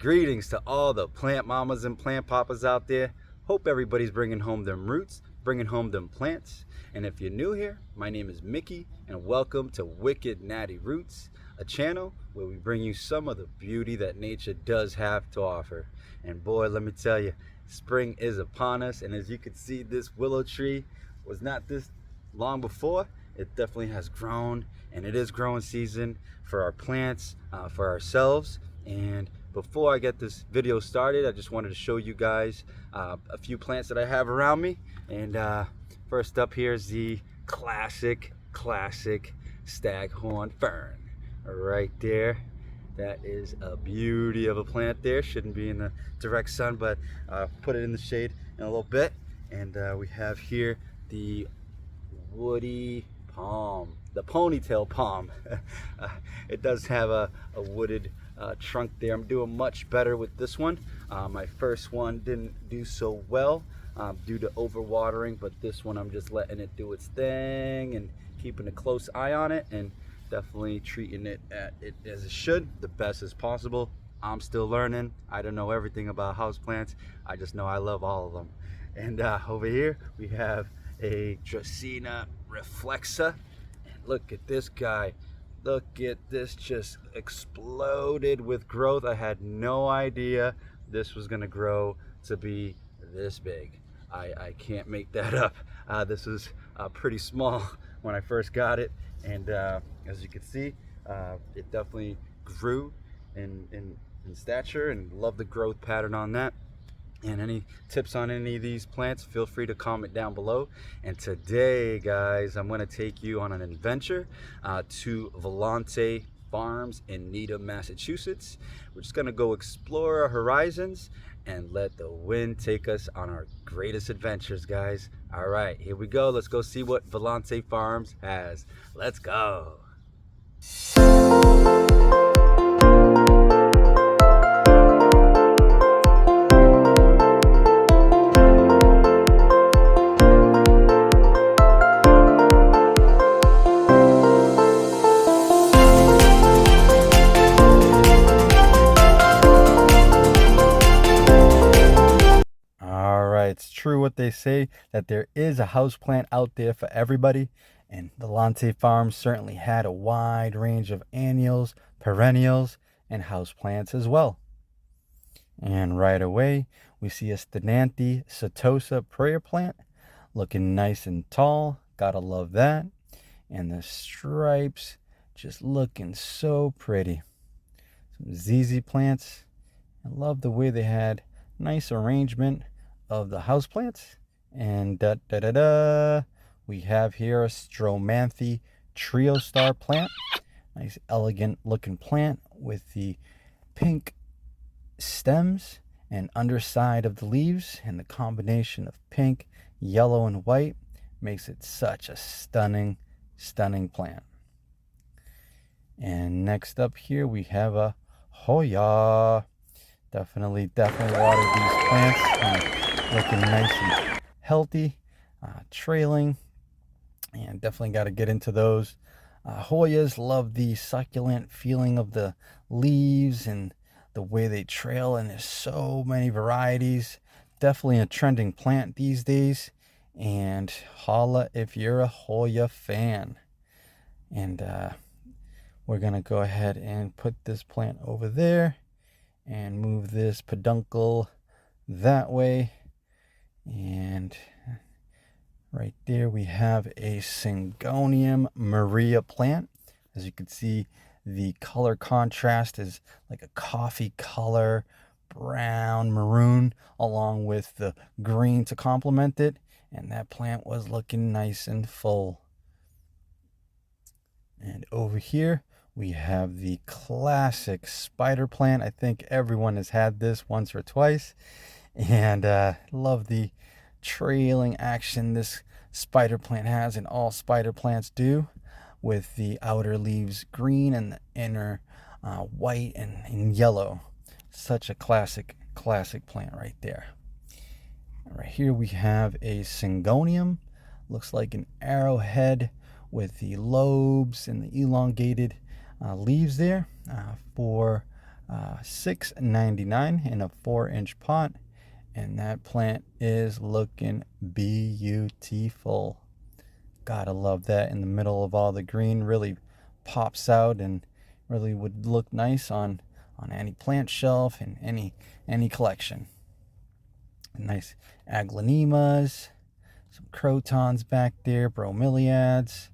Greetings to all the plant mamas and plant papas out there. Hope everybody's bringing home them roots, bringing home them plants. And if you're new here, my name is Mickey, and welcome to Wicked Natty Roots, a channel where we bring you some of the beauty that nature does have to offer. And boy, let me tell you, spring is upon us, and as you can see, this willow tree was not this long before. It definitely has grown, and it is growing season for our plants, for ourselves. And before I get this video started, I just wanted to show you guys a few plants that I have around me. And first up here is the classic staghorn fern right there. That is a beauty of a plant there. Shouldn't be in the direct sun, but put it in the shade in a little bit. And we have here the woody palm, the ponytail palm. It does have a wooded trunk there. I'm doing much better with this one. My first one didn't do so well due to overwatering, but this one I'm just letting it do its thing and keeping a close eye on it, and definitely treating it as it should, the best as possible. I'm still learning. I don't know everything about houseplants. I just know I love all of them. And over here we have a Dracaena reflexa. And look at this guy. Look at this, just exploded with growth. I had no idea this was gonna grow to be this big. I can't make that up. This was pretty small when I first got it, and as you can see, it definitely grew in stature, and love the growth pattern on that. And any tips on any of these plants, feel free to comment down below. And today, guys, I'm going to take you on an adventure to Volante Farms in Needham, Massachusetts. We're just going to go explore our horizons and let the wind take us on our greatest adventures, guys. All right, here we go. Let's go see what Volante Farms has. Let's go. It's true what they say, that there is a houseplant out there for everybody, and Volante Farms certainly had a wide range of annuals, perennials, and houseplants as well. And right away, we see a Stenanthe setosa prayer plant, looking nice and tall. Gotta love that. And the stripes just looking so pretty. Some ZZ plants. I love the way they had nice arrangement of the houseplants. And we have here a Stromanthe trio star plant. Nice elegant looking plant with the pink stems and underside of the leaves, and the combination of pink, yellow, and white makes it such a stunning plant. And next up here we have a Hoya. Definitely water these plants. Looking nice and healthy, trailing, and definitely got to get into those. Hoyas, love the succulent feeling of the leaves and the way they trail, and there's so many varieties. Definitely a trending plant these days, and holla if you're a Hoya fan. And we're gonna go ahead and put this plant over there and move this peduncle that way. And right there we have a Syngonium Maria plant. As you can see, the color contrast is like a coffee color, brown, maroon, along with the green to complement it. And that plant was looking nice and full. And over here we have the classic spider plant. I think everyone has had this once or twice. And love the trailing action this spider plant has, and all spider plants do, with the outer leaves green and the inner white and yellow. Such a classic plant right there. Right here we have a Syngonium. Looks like an arrowhead with the lobes and the elongated leaves there for $6.99 in a 4-inch pot, and that plant is looking beautiful. Gotta love that in the middle of all the green. Really pops out and really would look nice on any plant shelf and any collection. Nice aglaonemas, some crotons back there, bromeliads.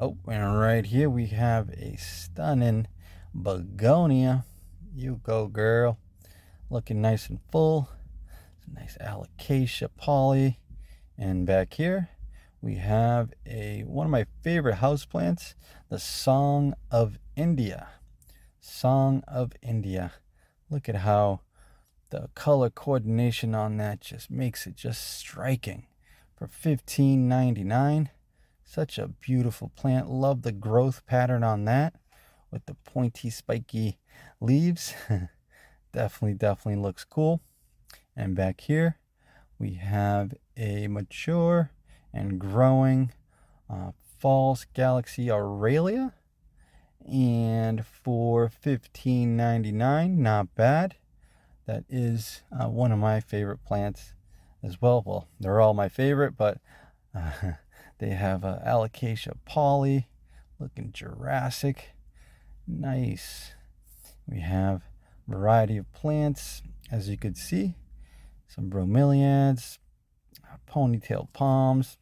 Oh, and right here we have a stunning begonia. You go, girl. Looking nice and full. Some nice alocasia poly. And back here we have one of my favorite houseplants, the Song of India. Song of India. Look at how the color coordination on that just makes it just striking. For $15.99, such a beautiful plant. Love the growth pattern on that with the pointy, spiky leaves. Definitely looks cool. And back here, we have a mature and growing false galaxy aurelia. And for $15.99, not bad. That is one of my favorite plants as well. Well, they're all my favorite, but they have alocasia poly, looking Jurassic. Nice. We have a variety of plants, as you could see. Some bromeliads, ponytail palms.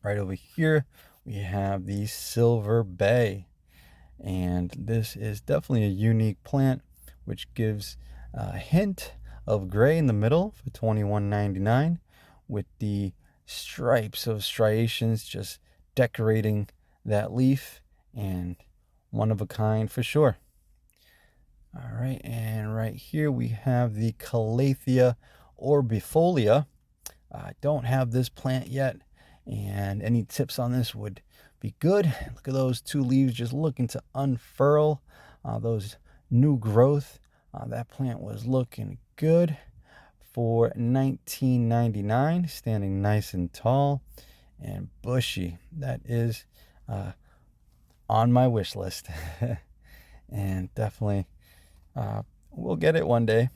Right over here, we have the Silver Bay. And this is definitely a unique plant, which gives a hint of gray in the middle for $21.99, with the stripes of striations just decorating that leaf, and one of a kind for sure. All right, and right here we have the Calathea orbifolia. I don't have this plant yet, and any tips on this would be good. Look at those two leaves just looking to unfurl, those new growth. That plant was looking good for $19.99, standing nice and tall and bushy. That is on my wish list. And definitely we'll get it one day.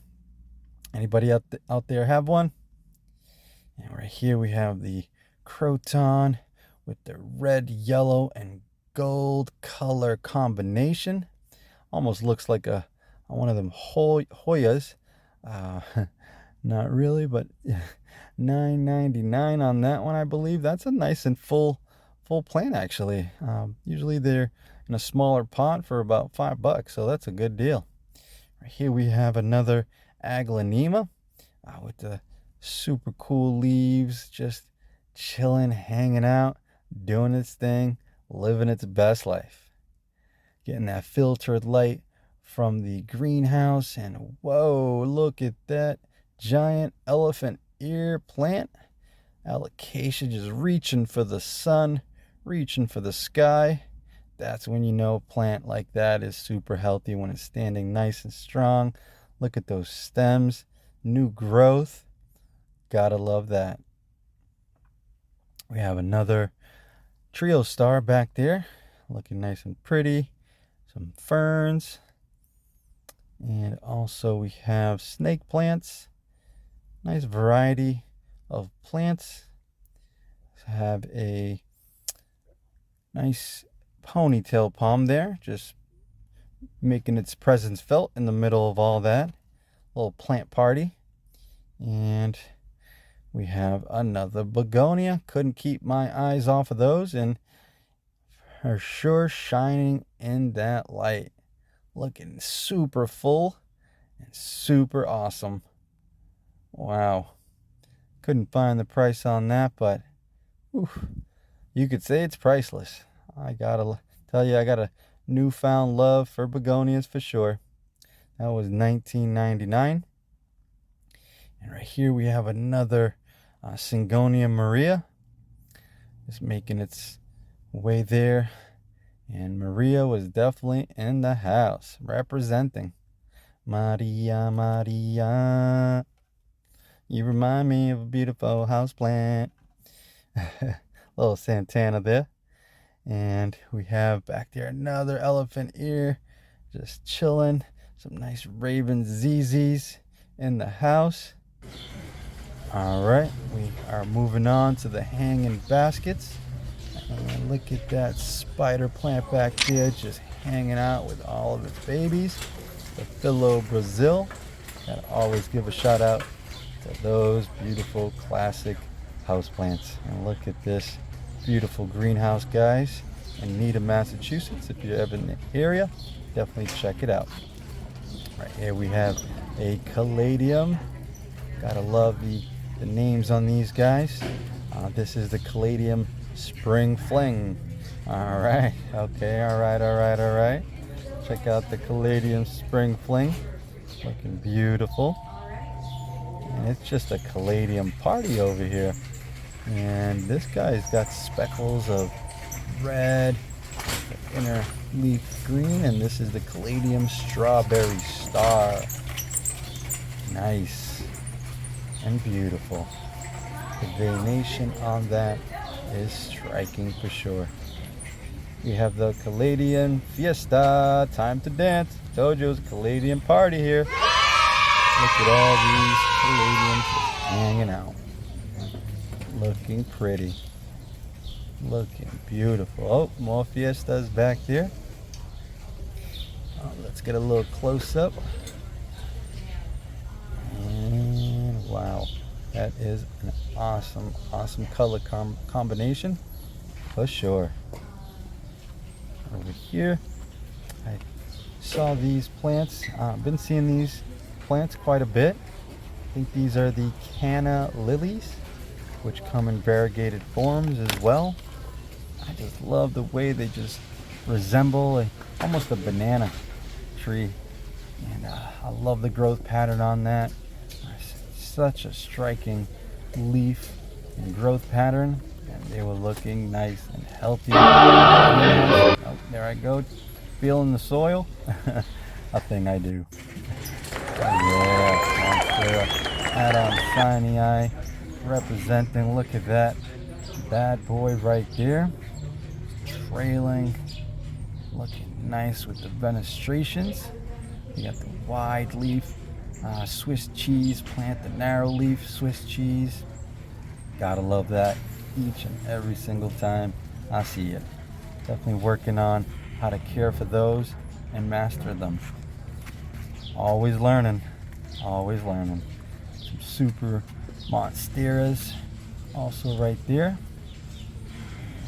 Anybody out there have one? And right here we have the croton with the red, yellow, and gold color combination. Almost looks like one of them Hoyas. Not really, but $9.99 on that one, I believe. That's a nice and full plant, actually. Usually they're in a smaller pot for about $5, so that's a good deal. Right here we have another aglaonema with the super cool leaves, just chilling, hanging out, doing its thing, living its best life. Getting that filtered light from the greenhouse, and whoa, look at that giant elephant ear plant. Alocasia just reaching for the sun, reaching for the sky. That's when you know a plant like that is super healthy, when it's standing nice and strong. Look at those stems, new growth. Gotta love that. We have another trio star back there, looking nice and pretty. Some ferns. And also we have snake plants. Nice variety of plants. Have a nice ponytail palm there, just making its presence felt in the middle of all that. Little plant party. And we have another begonia. Couldn't keep my eyes off of those, and are sure shining in that light. Looking super full and super awesome. Wow. Couldn't find the price on that, but you could say it's priceless. I gotta tell you, I got a newfound love for begonias for sure. That was $19.99. And right here we have another Syngonia Maria. Just making its way there. And Maria was definitely in the house, representing. Maria, Maria, you remind me of a beautiful houseplant. Little Santana there. And we have back there another elephant ear, just chilling. Some nice Raven ZZs in the house. All right, we are moving on to the hanging baskets. And look at that spider plant back there just hanging out with all of its babies. The Philo Brazil. Gotta always give a shout out to those beautiful classic houseplants. And look at this beautiful greenhouse, guys, in Needham, Massachusetts. If you're ever in the area, definitely check it out. Right here we have a caladium. Gotta love the names on these guys. This is the caladium Spring Fling. All right, okay, all right. Check out the caladium Spring Fling. Looking beautiful. And it's just a caladium party over here. And this guy's got speckles of red, the inner leaf green, and this is the caladium Strawberry Star. Nice and beautiful. The venation on that is striking for sure. We have the caladium Fiesta. Time to dance. Told you it was a caladium party here. Look at all these caladiums hanging out. Looking pretty. Looking beautiful. Oh, more Fiestas back there. Let's get a little close up. And wow, that is an awesome color combination for sure. Over here, I saw these plants. Been seeing these plants quite a bit. I think these are the canna lilies, which come in variegated forms as well. I just love the way they just resemble almost a banana tree, and I love the growth pattern on that. Such a striking leaf and growth pattern, and they were looking nice and healthy. Oh, there I go, feeling the soil. A thing I do. Yeah, add-on shiny eye representing. Look at that bad boy right there, trailing, looking nice with the fenestrations. You got the wide leaf Swiss cheese plant, the narrow leaf Swiss cheese. Gotta love that each and every single time I see it. Definitely working on how to care for those and master them. Always learning, always learning. Some super monsteras also right there.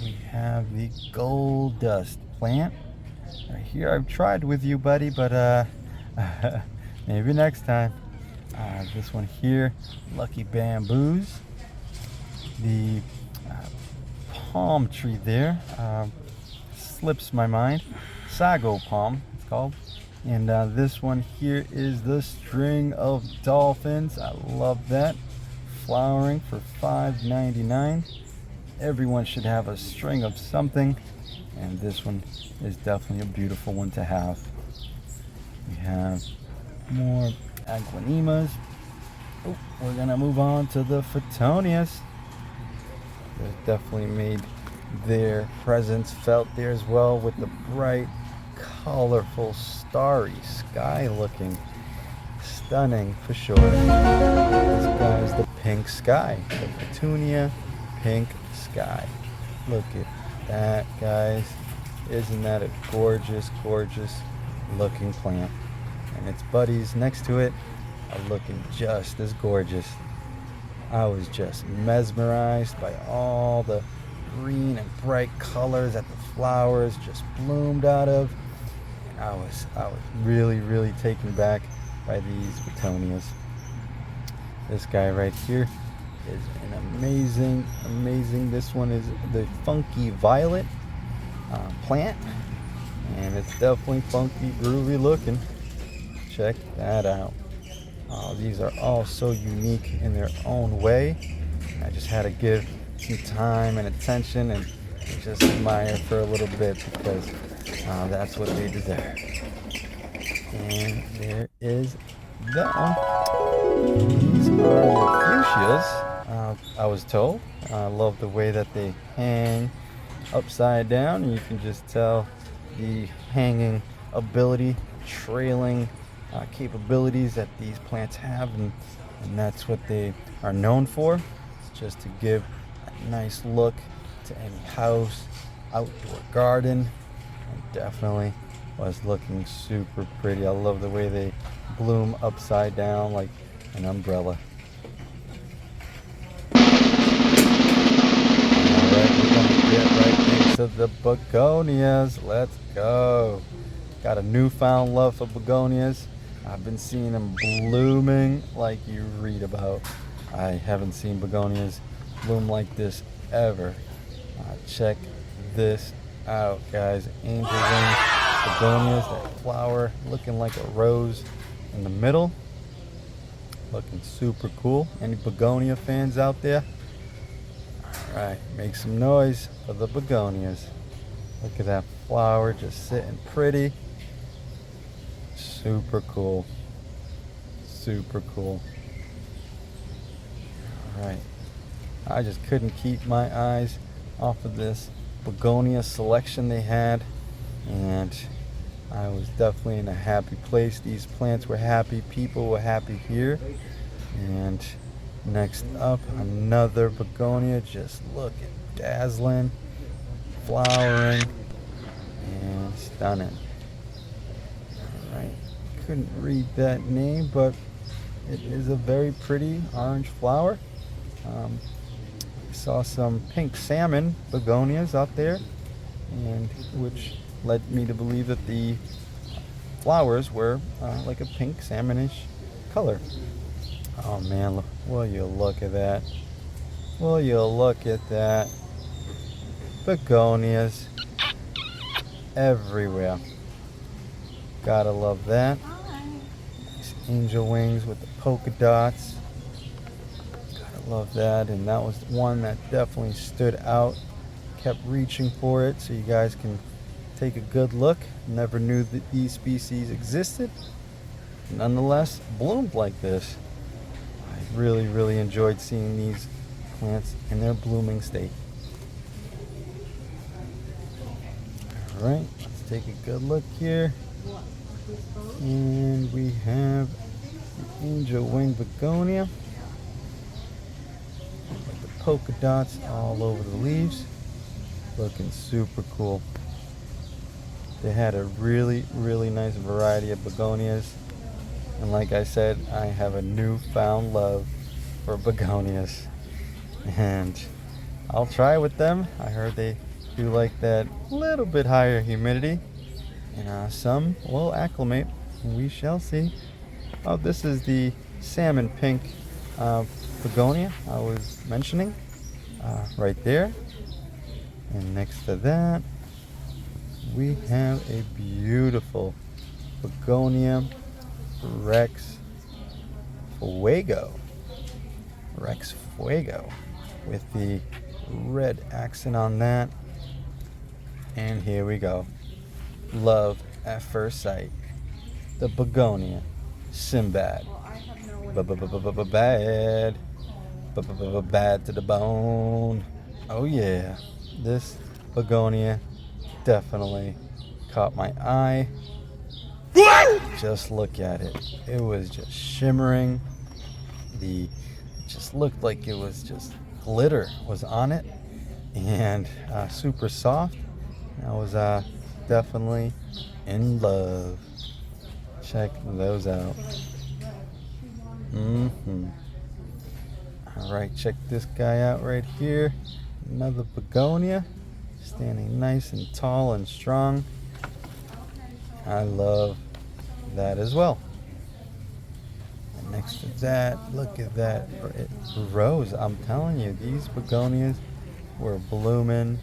We have the gold dust plant right here. I've tried with you, buddy, but maybe next time. This one here, Lucky Bamboos. The palm tree there slips my mind. Sago palm, it's called. And this one here is the string of dolphins. I love that. Flowering for $5.99. Everyone should have a string of something, and this one is definitely a beautiful one to have. We have more Aguanemas. Oh, we're gonna move on to the Photonias. They've definitely made their presence felt there as well with the bright, colorful, starry sky looking stunning for sure. This guy is the pink sky, the Petunia pink sky. Look at that, guys. Isn't that a gorgeous looking plant? And its buddies next to it are looking just as gorgeous. I was just mesmerized by all the green and bright colors that the flowers just bloomed out of. And I was really taken back by these Begonias. This guy right here is an amazing. This one is the Funky Violet plant, and it's definitely funky, groovy looking. Check that out. These are all so unique in their own way. I just had to give some time and attention and just admire for a little bit, because that's what they deserve. And there is that one. These are the fuchsias, I was told. I love the way that they hang upside down, and you can just tell the hanging ability, trailing capabilities that these plants have, and that's what they are known for. It's just to give a nice look to any house, outdoor garden, and definitely was looking super pretty. I love the way they bloom upside down like an umbrella. Alright, we're gonna get right into the begonias. Let's go. Got a newfound love for begonias. I've been seeing them blooming like you read about. I haven't seen begonias bloom like this ever. Check this out, guys. Angel wing begonias, that flower looking like a rose in the middle. Looking super cool. Any begonia fans out there? Alright, make some noise for the begonias. Look at that flower just sitting pretty. Super cool. Super cool. Alright. I just couldn't keep my eyes off of this begonia selection they had, and I was definitely in a happy place. These plants were happy, people were happy here. And next up, another begonia, just looking dazzling, flowering, and stunning. Alright, couldn't read that name, but it is a very pretty orange flower. I saw some pink salmon begonias out there, and which led me to believe that the flowers were like a pink salmonish color. Oh man, will you look at that? Will you look at that? Begonias everywhere. Gotta love that. Nice angel wings with the polka dots. Gotta love that. And that was one that definitely stood out. Kept reaching for it so you guys can take a good look. Never knew that these species existed. Nonetheless, bloomed like this. I really enjoyed seeing these plants in their blooming state. Alright, let's take a good look here. And we have the angel wing begonia with the polka dots all over the leaves. Looking super cool. They had a really nice variety of begonias. And like I said, I have a newfound love for begonias. And I'll try with them. I heard they do like that little bit higher humidity. And some will acclimate. We shall see. Oh, this is the salmon pink begonia I was mentioning. Right there. And next to that, we have a beautiful begonia Rex Fuego. Rex Fuego with the red accent on that. And here we go. Love at first sight. The begonia Sinbad. Bad. Bad to the bone. Oh yeah. This begonia definitely caught my eye. Just look at it. It was just shimmering. It just looked like it was just glitter was on it, and super soft. I was definitely in love. Check those out. All right, check this guy out right here. Another begonia, standing nice and tall and strong. I love that as well. And next to that, look at that rose. I'm telling you, these begonias were blooming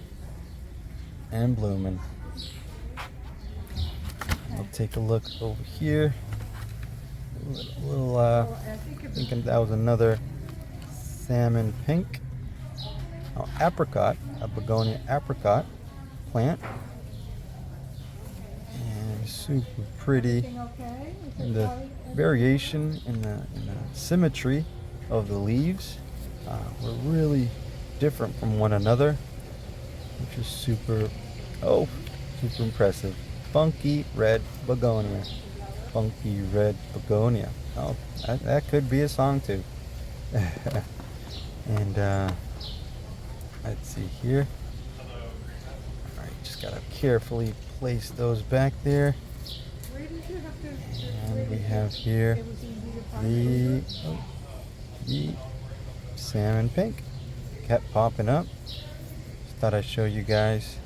and blooming. I'll take a look over here. Thinking that was another salmon pink. Oh, apricot, a begonia apricot plant. And super pretty. And the variation in the symmetry of the leaves were really different from one another, which is super impressive. Funky red begonia. Funky Red Begonia. Oh, that could be a song too. And let's see here. All right, just gotta carefully place those back there. And we have here the salmon pink. Kept popping up. Just thought I'd show you guys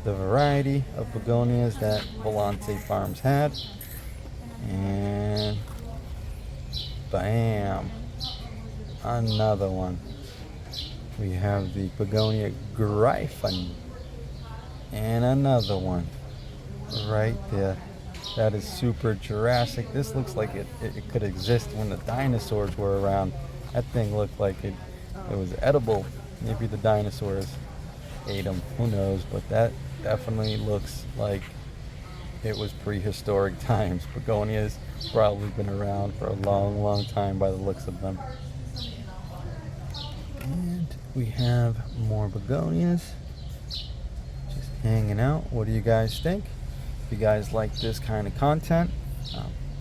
the variety of begonias that Volante Farms had. And bam, another one. We have the begonia Gryphon, and another one right there. That is super Jurassic. This looks like it could exist when the dinosaurs were around. That thing looked like it was edible. Maybe the dinosaurs ate them, who knows, but that definitely looks like it was prehistoric times. Begonias probably been around for a long time by the looks of them. And we have more begonias just hanging out. What do you guys think? If you guys like this kind of content,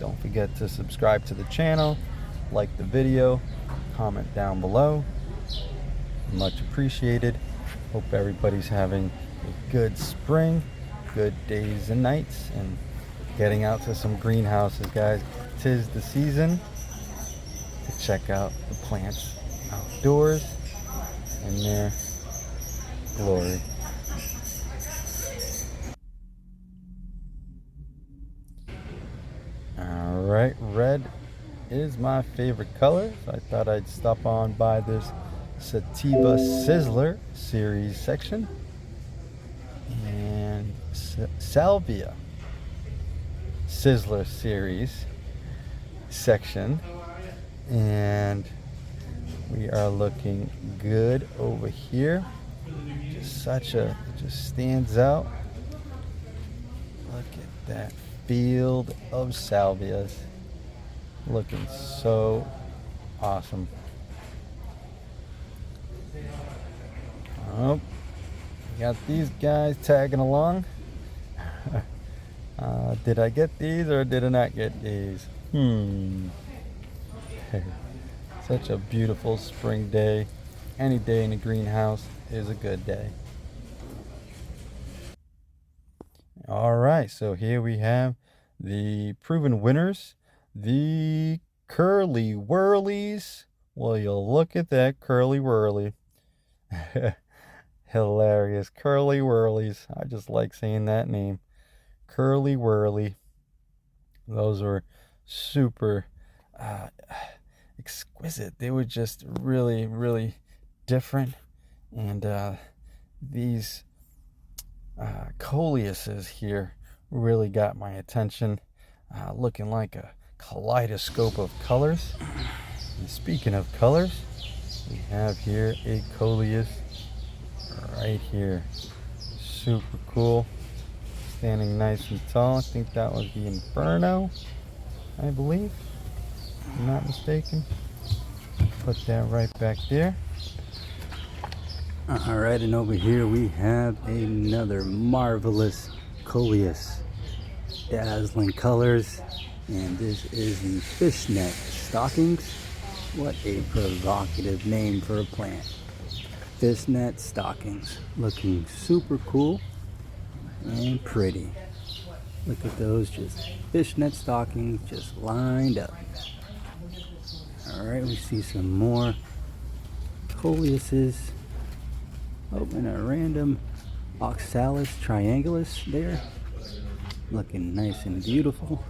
don't forget to subscribe to the channel, like the video, comment down below. Much appreciated. Hope everybody's having a good spring, good days and nights, and getting out to some greenhouses, guys. 'Tis the season to check out the plants outdoors in their glory. Alright, red is my favorite color, so I thought I'd stop on by this Sativa Sizzler series section. And Salvia Sizzler series section. And we are looking good over here. It just stands out. Look at that field of salvias. Looking so awesome. Oh, got these guys tagging along. Did I get these or did I not get these? Such a beautiful spring day. Any day in the greenhouse is a good day. Alright, so here we have the proven winners. The Curly Whirlies. Well, you'll look at that Curly Whirly. Hilarious. Curly Whirlies. I just like saying that name. Curly Whirly. Those were super exquisite. They were just really different. And these Coleuses here really got my attention. Looking like a kaleidoscope of colors. And speaking of colors, we have here a Coleus right here. Super cool. Standing nice and tall. I think that was the Inferno, I believe, if I'm not mistaken. Put that right back there. Alright, and over here we have another marvelous Coleus. Dazzling colors. And this is the fishnet stockings. What a provocative name for a plant. Fishnet stockings. Looking super cool and pretty. Look at those, just fishnet stockings just lined up. Alright, we see some more Coleuses. Oh, and a random Oxalis triangulus there. Looking nice and beautiful.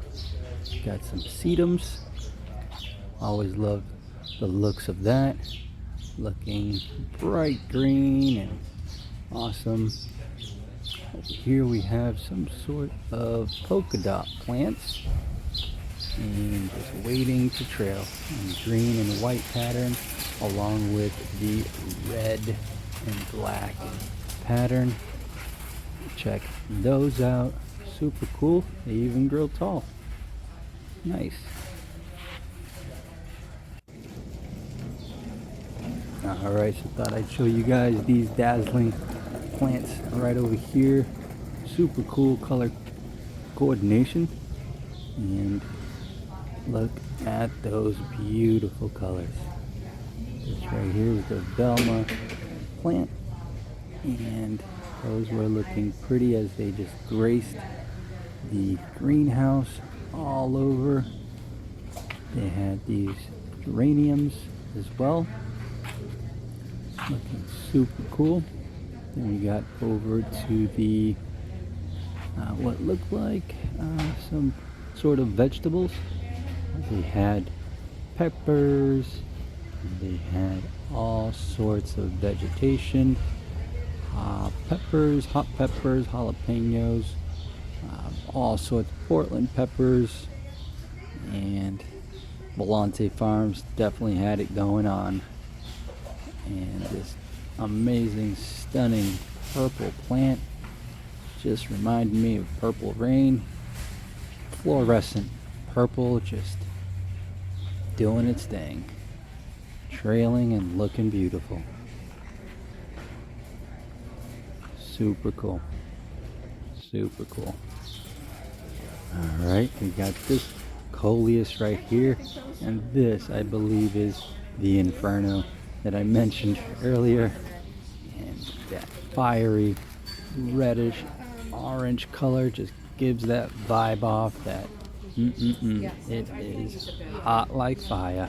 Got some sedums. Always love the looks of that. Looking bright green and awesome. Over here we have some sort of polka dot plants. And just waiting to trail. And green and white pattern along with the red and black pattern. Check those out. Super cool. They even grow tall. Nice. Alright, so thought I'd show you guys these dazzling plants right over here. Super cool color coordination. And look at those beautiful colors. This right here is the Velma plant, and those were looking pretty as they just graced the greenhouse all over. They had these geraniums as well, looking super cool. Then we got over to the what looked like some sort of vegetables. They had peppers, they had all sorts of vegetation, peppers, hot peppers, jalapenos, all sorts of Portland peppers, and Volante Farms definitely had it going on. And this amazing, stunning purple plant just reminded me of Purple Rain. Fluorescent purple, just doing its thing, trailing and looking beautiful. Super cool, super cool. All right, we got this Coleus right here, and this I believe is the Inferno that I mentioned earlier, and that fiery reddish orange color just gives that vibe off that it is hot like fire.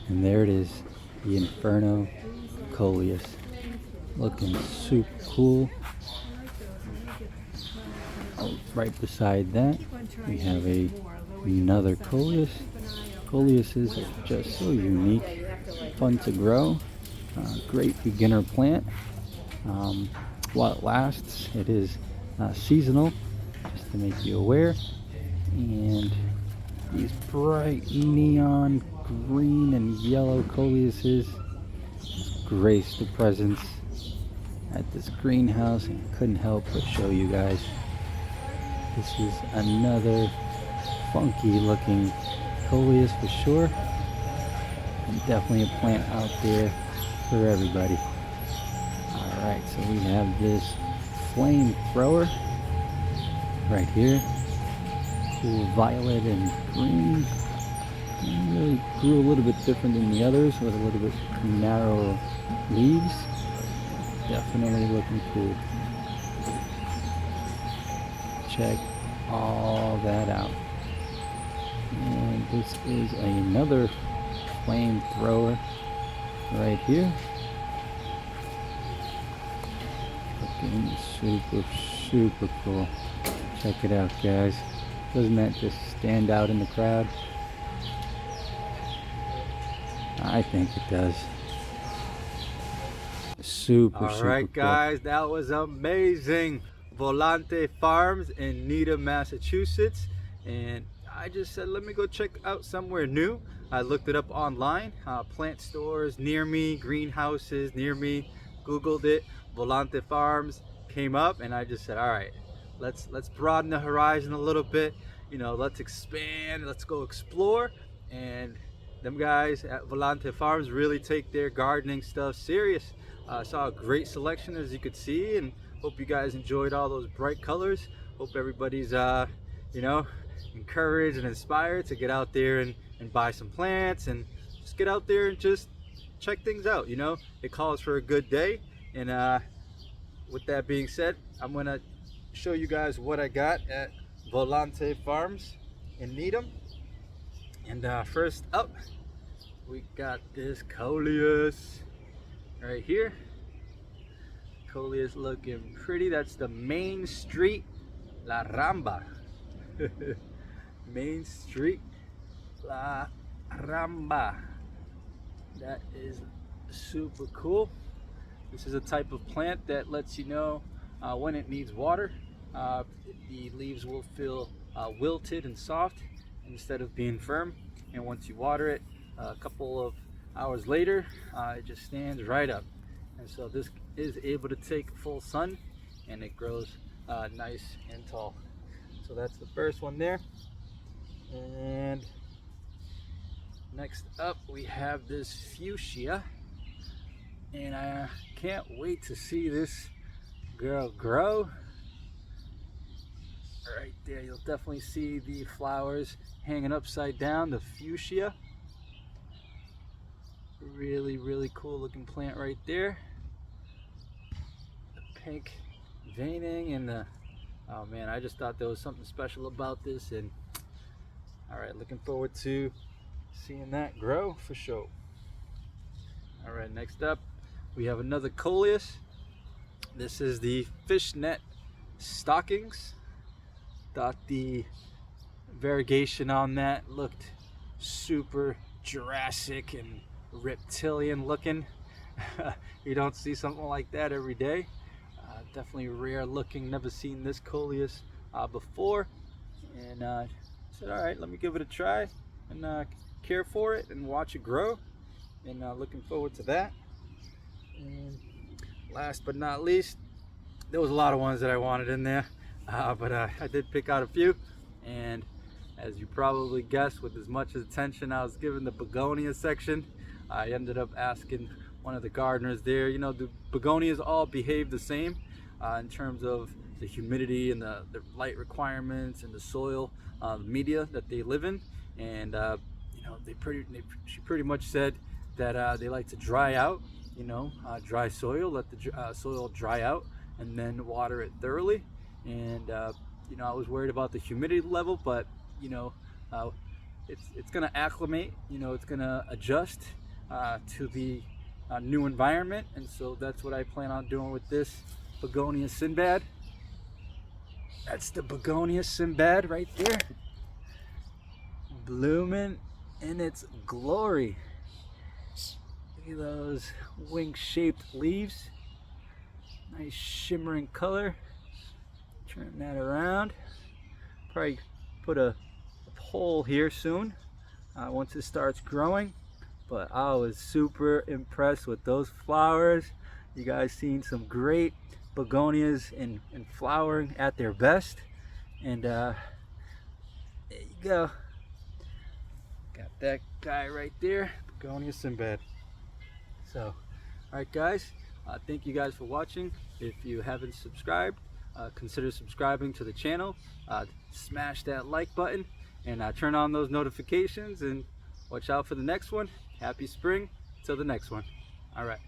And there it is, the Inferno Coleus, looking super cool. Right beside that we have another Coleus. Coleuses are just so unique, fun to grow, great beginner plant. While it lasts, it is seasonal, just to make you aware. And these bright neon green and yellow Coleuses grace the presence at this greenhouse, and couldn't help but show you guys. This is another funky looking Coleus for sure, and definitely a plant out there for everybody. Alright, so we have this flamethrower right here, cool violet and green. It really grew a little bit different than the others, with a little bit narrower leaves. Definitely looking cool. Check all that out. And this is another flamethrower right here. Looking super, super cool. Check it out, guys. Doesn't that just stand out in the crowd? I think it does. Super, super Alright cool. guys, that was amazing. Volante Farms in Needham, Massachusetts. And I just said, let me go check out somewhere new. I looked it up online, plant stores near me, greenhouses near me, Googled it, Volante Farms came up, and I just said, all right, let's broaden the horizon a little bit. You know, let's expand, let's go explore. And them guys at Volante Farms really take their gardening stuff serious. Saw a great selection, as you could see, and hope you guys enjoyed all those bright colors. Hope everybody's you know, encouraged and inspired to get out there and buy some plants, and just get out there and just check things out. You know, it calls for a good day. And with that being said, I'm gonna show you guys what I got at Volante Farms in Needham. And first up, we got this Coleus right here. Coleus looking pretty. That's the Main Street La Ramba. Main Street La Ramba. That is super cool. This is a type of plant that lets you know when it needs water. The leaves will feel wilted and soft instead of being firm. And once you water it, a couple of hours later, it just stands right up. And so this is able to take full sun, and it grows nice and tall. So that's the first one there. And next up, we have this fuchsia, and I can't wait to see this girl grow right there, you'll definitely see the flowers hanging upside down, the fuchsia. Really, really cool looking plant right there. The pink veining and the, oh man, I just thought there was something special about this. And all right, looking forward to seeing that grow for sure. All right, next up we have another Coleus. This is the fishnet stockings. Thought the variegation on that looked super Jurassic and reptilian looking. You don't see something like that every day. Definitely rare looking, never seen this Coleus before. And said, all right, let me give it a try and care for it and watch it grow. And looking forward to that. And last but not least, there was a lot of ones that I wanted in there, but I did pick out a few. And as you probably guessed, with as much attention I was giving the begonia section, I ended up asking one of the gardeners there, you know, do begonias all behave the same in terms of the humidity and the light requirements and the soil media that they live in? And you know, she pretty much said that they like to dry out, you know, dry soil, let the soil dry out and then water it thoroughly. And you know, I was worried about the humidity level, but you know, it's gonna acclimate, you know, it's gonna adjust to the new environment. And so that's what I plan on doing with this Begonia Sinbad. That's the Begonia Sinbad right there, blooming in its glory. Look at those wing-shaped leaves, nice shimmering color. Turn that around. Probably put a pole here soon once it starts growing. But I was super impressed with those flowers. You guys seen some great begonias in flowering at their best. And there you go. Got that guy right there, Begonia Sinbad. So, alright guys, thank you guys for watching. If you haven't subscribed, consider subscribing to the channel. Smash that like button and turn on those notifications and watch out for the next one. Happy spring till the next one. All right.